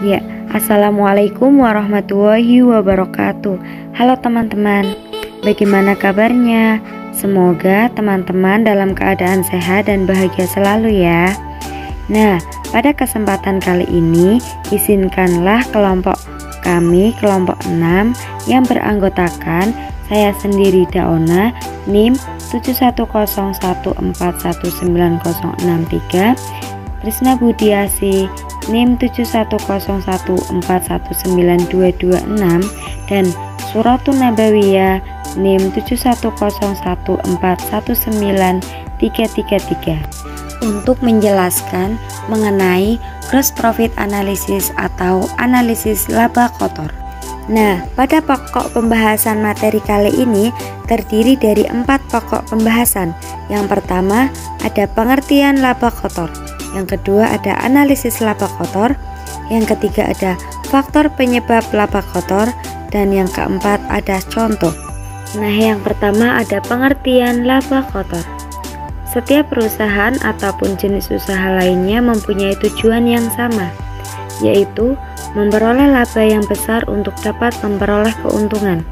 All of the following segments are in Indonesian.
Ya, Assalamualaikum warahmatullahi wabarakatuh. Halo teman-teman, bagaimana kabarnya? Semoga teman-teman dalam keadaan sehat dan bahagia selalu ya. Nah, pada kesempatan kali ini, izinkanlah kelompok kami, kelompok 6 yang beranggotakan saya sendiri Daona, NIM 7101419063, Trisna Budiasi, NIM 7101419226, dan Suratun Nabawiyah NIM 7101419333 untuk menjelaskan mengenai gross profit analysis atau analisis laba kotor. Nah, pada pokok pembahasan materi kali ini terdiri dari 4 pokok pembahasan. Yang pertama ada pengertian laba kotor, yang kedua ada analisis laba kotor, yang ketiga ada faktor penyebab laba kotor, dan yang keempat ada contoh. Nah, yang pertama ada pengertian laba kotor. Setiap perusahaan ataupun jenis usaha lainnya mempunyai tujuan yang sama, yaitu memperoleh laba yang besar untuk dapat memperoleh keuntungan.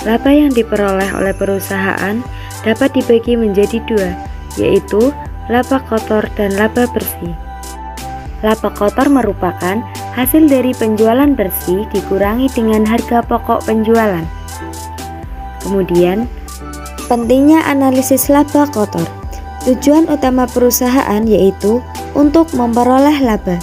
Laba yang diperoleh oleh perusahaan dapat dibagi menjadi 2, yaitu laba kotor dan laba bersih. Laba kotor merupakan hasil dari penjualan bersih dikurangi dengan harga pokok penjualan. Kemudian, pentingnya analisis laba kotor. Tujuan utama perusahaan yaitu untuk memperoleh laba.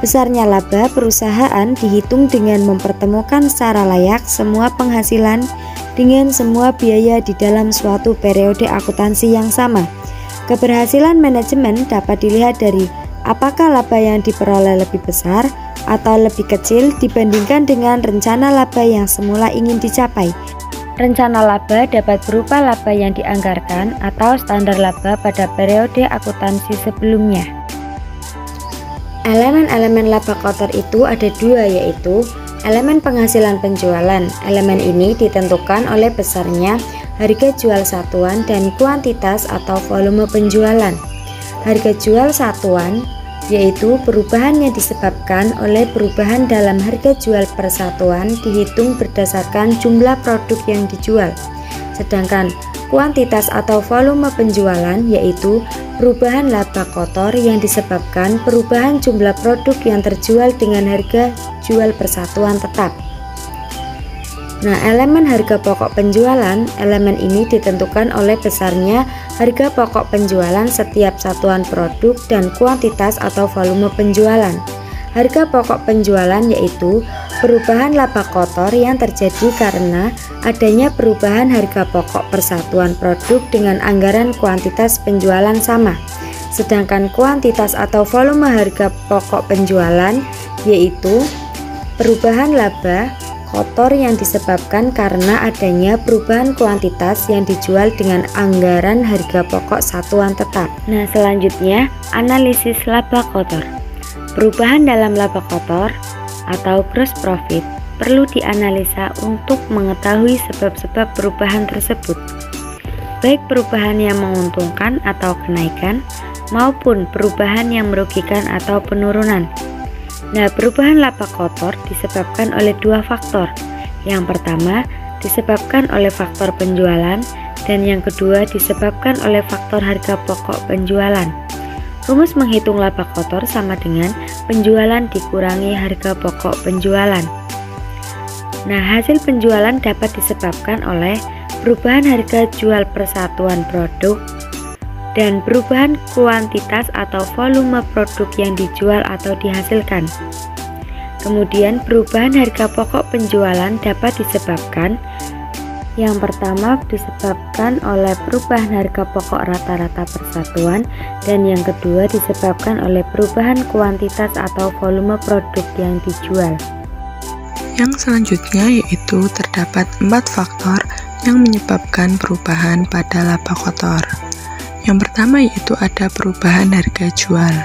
Besarnya laba perusahaan dihitung dengan mempertemukan secara layak semua penghasilan dengan semua biaya di dalam suatu periode akuntansi yang sama. Keberhasilan manajemen dapat dilihat dari apakah laba yang diperoleh lebih besar atau lebih kecil dibandingkan dengan rencana laba yang semula ingin dicapai. Rencana laba dapat berupa laba yang dianggarkan atau standar laba pada periode akuntansi sebelumnya. Elemen-elemen laba kotor itu ada 2, yaitu elemen penghasilan penjualan. Elemen ini ditentukan oleh besarnya harga jual satuan dan kuantitas atau volume penjualan. Harga jual satuan yaitu perubahannya disebabkan oleh perubahan dalam harga jual per satuan dihitung berdasarkan jumlah produk yang dijual. Sedangkan kuantitas atau volume penjualan yaitu perubahan laba kotor yang disebabkan perubahan jumlah produk yang terjual dengan harga jual per satuan tetap. Nah, elemen harga pokok penjualan, elemen ini ditentukan oleh besarnya harga pokok penjualan setiap satuan produk dan kuantitas atau volume penjualan. Harga pokok penjualan yaitu perubahan laba kotor yang terjadi karena adanya perubahan harga pokok persatuan produk dengan anggaran kuantitas penjualan sama. Sedangkan kuantitas atau volume harga pokok penjualan yaitu perubahan laba kotor yang disebabkan karena adanya perubahan kuantitas yang dijual dengan anggaran harga pokok satuan tetap. Nah, selanjutnya analisis laba kotor. Perubahan dalam laba kotor atau gross profit perlu dianalisa untuk mengetahui sebab-sebab perubahan tersebut, baik perubahan yang menguntungkan atau kenaikan maupun perubahan yang merugikan atau penurunan. Nah, perubahan laba kotor disebabkan oleh 2 faktor. Yang pertama disebabkan oleh faktor penjualan dan yang kedua disebabkan oleh faktor harga pokok penjualan. Rumus menghitung laba kotor sama dengan penjualan dikurangi harga pokok penjualan. Nah, hasil penjualan dapat disebabkan oleh perubahan harga jual per satuan produk dan perubahan kuantitas atau volume produk yang dijual atau dihasilkan. Kemudian perubahan harga pokok penjualan dapat disebabkan, yang pertama disebabkan oleh perubahan harga pokok rata-rata persatuan dan yang kedua disebabkan oleh perubahan kuantitas atau volume produk yang dijual. Yang selanjutnya yaitu terdapat 4 faktor yang menyebabkan perubahan pada laba kotor. Yang pertama yaitu ada perubahan harga jual.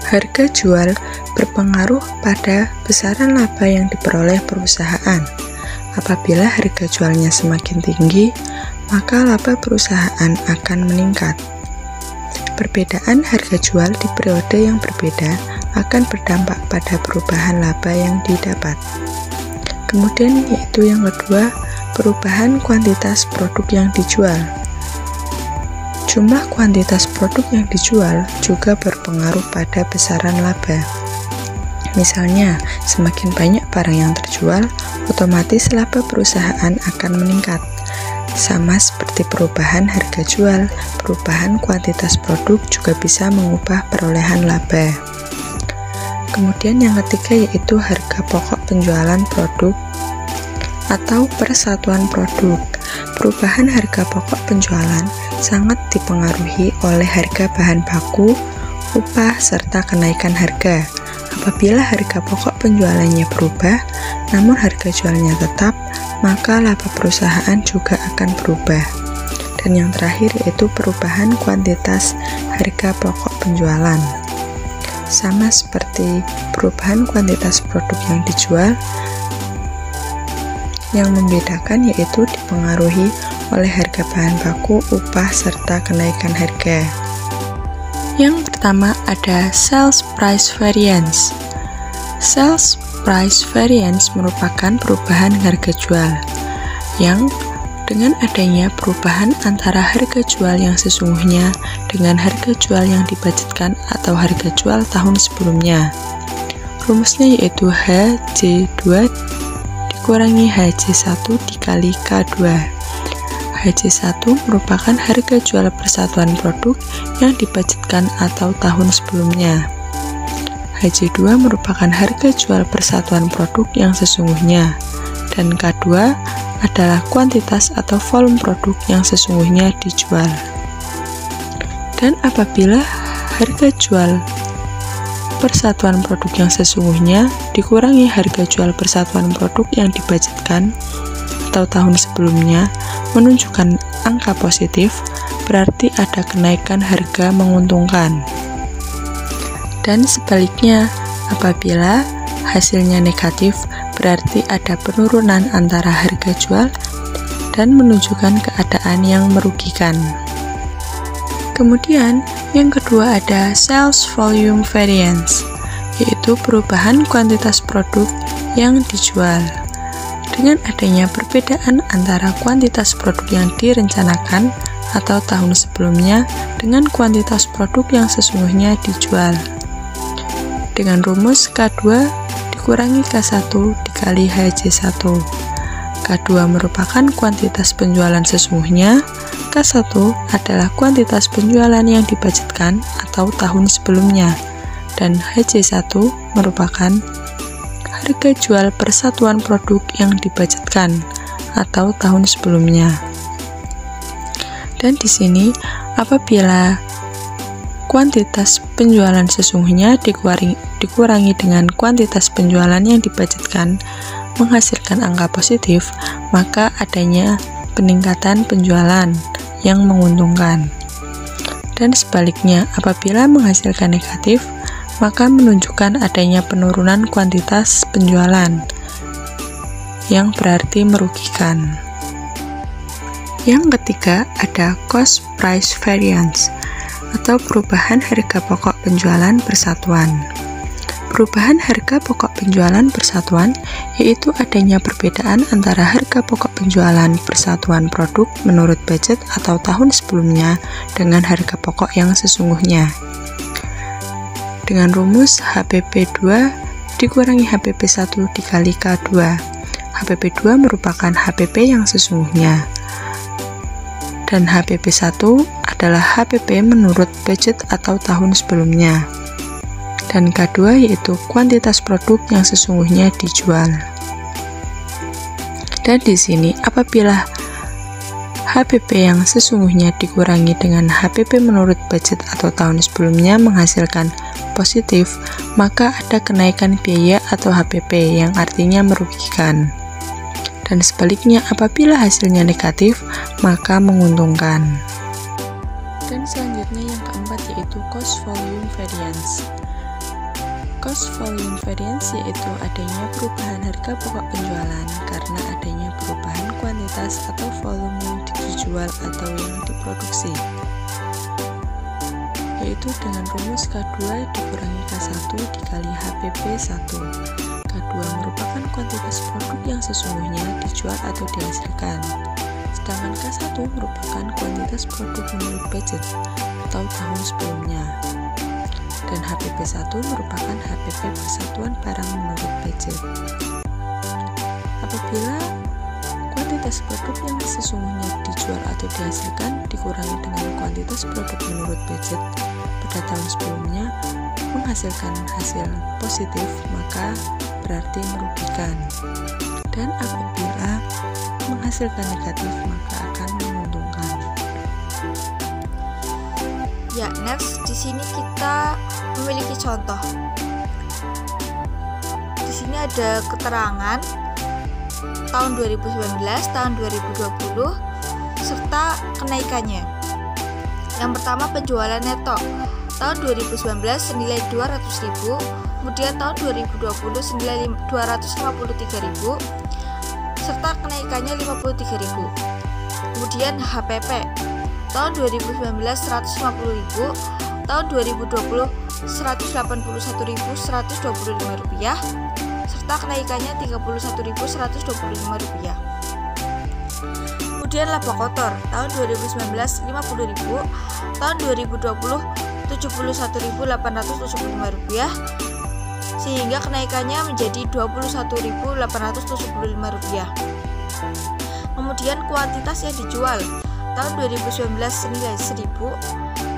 Harga jual berpengaruh pada besaran laba yang diperoleh perusahaan. Apabila harga jualnya semakin tinggi, maka laba perusahaan akan meningkat. Perbedaan harga jual di periode yang berbeda akan berdampak pada perubahan laba yang didapat. Kemudian yaitu yang kedua, perubahan kuantitas produk yang dijual. Jumlah kuantitas produk yang dijual juga berpengaruh pada besaran laba. Misalnya, semakin banyak barang yang terjual, otomatis laba perusahaan akan meningkat. Sama seperti perubahan harga jual, perubahan kuantitas produk juga bisa mengubah perolehan laba. Kemudian yang ketiga yaitu harga pokok penjualan produk atau persatuan produk. Perubahan harga pokok penjualan sangat dipengaruhi oleh harga bahan baku, upah, serta kenaikan harga. Apabila harga pokok penjualannya berubah, namun harga jualnya tetap, maka laba perusahaan juga akan berubah. Dan yang terakhir yaitu perubahan kuantitas harga pokok penjualan. Sama seperti perubahan kuantitas produk yang dijual, yang membedakan yaitu dipengaruhi oleh harga bahan baku, upah, serta kenaikan harga. Yang pertama ada sales price variance. Sales price variance merupakan perubahan harga jual yang dengan adanya perubahan antara harga jual yang sesungguhnya dengan harga jual yang dibudgetkan atau harga jual tahun sebelumnya. Rumusnya yaitu HJ2 dikurangi HJ1 dikali K2. HJ1 merupakan harga jual persatuan produk yang dibudgetkan atau tahun sebelumnya. HJ2 merupakan harga jual persatuan produk yang sesungguhnya, dan K2 adalah kuantitas atau volume produk yang sesungguhnya dijual. Dan apabila harga jual persatuan produk yang sesungguhnya dikurangi harga jual persatuan produk yang dibudgetkan atau tahun sebelumnya menunjukkan angka positif, berarti ada kenaikan harga menguntungkan. Dan sebaliknya, apabila hasilnya negatif, berarti ada penurunan antara harga jual dan menunjukkan keadaan yang merugikan. Kemudian, yang kedua ada sales volume variance, yaitu perubahan kuantitas produk yang dijual. Dengan adanya perbedaan antara kuantitas produk yang direncanakan atau tahun sebelumnya dengan kuantitas produk yang sesungguhnya dijual. Dengan rumus K2 dikurangi K1 dikali HJ1. K2 merupakan kuantitas penjualan sesungguhnya, K1 adalah kuantitas penjualan yang dibudgetkan atau tahun sebelumnya, dan HJ1 merupakan harga jual persatuan produk yang dibudgetkan atau tahun sebelumnya. Dan di sini apabila kuantitas penjualan sesungguhnya dikurangi dengan kuantitas penjualan yang dibudgetkan menghasilkan angka positif, maka adanya peningkatan penjualan yang menguntungkan. Dan sebaliknya, apabila menghasilkan negatif, maka menunjukkan adanya penurunan kuantitas penjualan yang berarti merugikan. Yang ketiga ada cost price variance atau perubahan harga pokok penjualan persatuan. Perubahan harga pokok penjualan persatuan yaitu adanya perbedaan antara harga pokok penjualan persatuan produk menurut budget atau tahun sebelumnya dengan harga pokok yang sesungguhnya. Dengan rumus HPP2 dikurangi HPP1 dikali K2. HPP2 merupakan HPP yang sesungguhnya, dan HPP1 adalah HPP menurut budget atau tahun sebelumnya. Dan K2 yaitu kuantitas produk yang sesungguhnya dijual. Dan di sini apabila HPP yang sesungguhnya dikurangi dengan HPP menurut budget atau tahun sebelumnya menghasilkan positif, maka ada kenaikan biaya atau HPP yang artinya merugikan. Dan sebaliknya apabila hasilnya negatif, maka menguntungkan. Dan selanjutnya yang keempat yaitu cost volume variance. Cost volume variance yaitu adanya perubahan harga pokok penjualan karena adanya perubahan kuantitas atau volume yang dijual atau yang diproduksi, yaitu dengan rumus K2 K2 dikurangi K1 dikali HPP1. K2 merupakan kuantitas produk yang sesungguhnya dijual atau dihasilkan. Sedangkan K1 merupakan kuantitas produk menurut budget atau tahun sebelumnya. Dan HPP1 merupakan HPP persatuan barang menurut budget. Apabila kuantitas produk yang sesungguhnya dijual atau dihasilkan dikurangi dengan kuantitas produk menurut budget pada tahun sebelumnya menghasilkan hasil positif, maka berarti merugikan. Dan apabila menghasilkan negatif, maka akan menguntungkan. Ya, next di sini kita memiliki contoh. Di sini ada keterangan tahun 2019, tahun 2020 serta kenaikannya. Yang pertama, penjualan neto tahun 2019 senilai 200.000, kemudian tahun 2020 senilai 253.000 serta kenaikannya 53.000. Kemudian HPP tahun 2019 150.000, tahun 2020 181.125 rupiah serta kenaikannya 31.125 rupiah. Kemudian laba kotor tahun 2019 50.000, tahun 2020 71.875 rupiah sehingga kenaikannya menjadi 21.875 rupiah. Kemudian kuantitas yang dijual tahun 2019 senilai 1.000,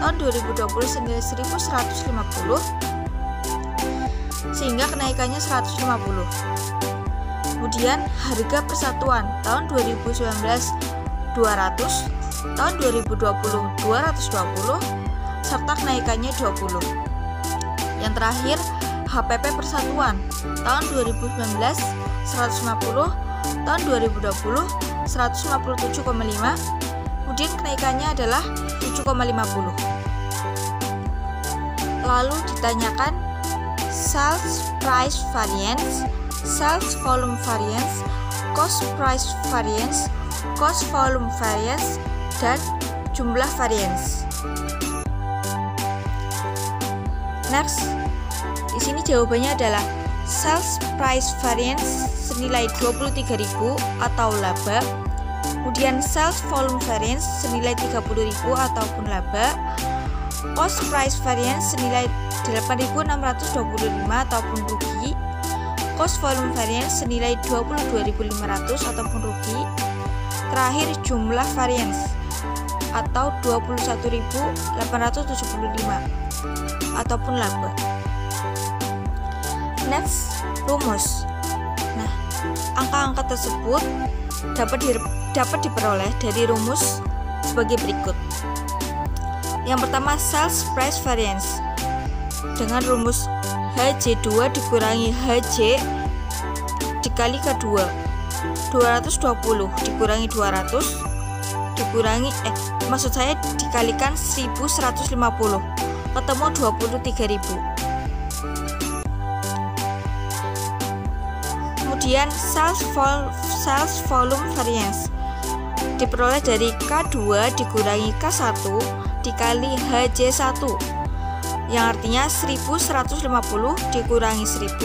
tahun 2020 senilai 1.150 sehingga kenaikannya 150. Kemudian harga persatuan tahun 2019 200, tahun 2020 220 serta kenaikannya 20. Yang terakhir HPP persatuan tahun 2019 150, tahun 2020 157,5, kemudian kenaikannya adalah 7,50. Lalu ditanyakan sales price variance, sales volume variance, cost price variance, cost volume variance, dan jumlah variance. Next, di sini jawabannya adalah sales price variance senilai 23.000 atau laba, kemudian sales volume variance senilai 30.000 ataupun laba, cost price variance senilai 8.625 ataupun rugi, cost volume variance senilai 22.500 ataupun rugi, terakhir jumlah variance atau 21.875 ataupun laba. Next, rumus. Nah, angka-angka tersebut dapat diperoleh dari rumus sebagai berikut. Yang pertama, sales price variance dengan rumus HJ2 dikurangi HJ dikali K2. 220 dikurangi 200 dikurangi dikalikan 1150 ketemu 23.000. Kemudian sales volume variance diperoleh dari K2 dikurangi K1 dikali HJ1 yang artinya 1150 dikurangi 1000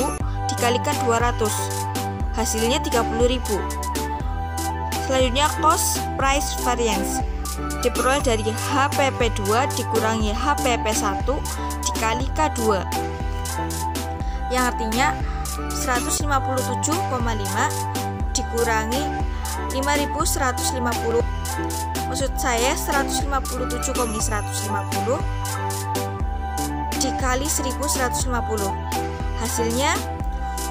dikalikan 200 hasilnya 30.000. Selanjutnya cost price variance diperoleh dari HPP2 dikurangi HPP1 dikali K2 yang artinya 157,5 dikurangi 5.150, maksud saya 157,150 dikali 1.150 hasilnya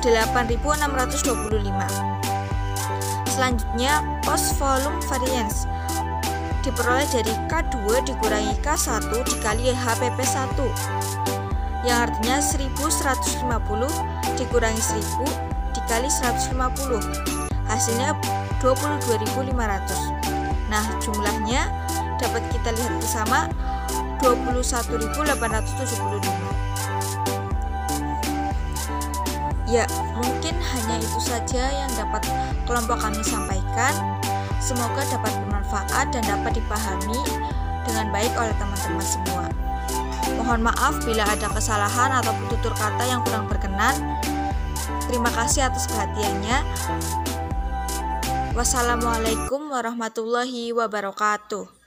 8.625. Selanjutnya cost volume variance diperoleh dari K2 dikurangi K1 dikali HPP1 yang artinya 1.150 dikurangi 1.000 dikali 150 hasilnya 22.500. Nah, jumlahnya dapat kita lihat bersama 21.875. Ya, mungkin hanya itu saja yang dapat kelompok kami sampaikan. Semoga dapat bermanfaat dan dapat dipahami dengan baik oleh teman-teman semua. Mohon maaf bila ada kesalahan atau tutur kata yang kurang berkenan. Terima kasih atas perhatiannya. Wassalamualaikum warahmatullahi wabarakatuh.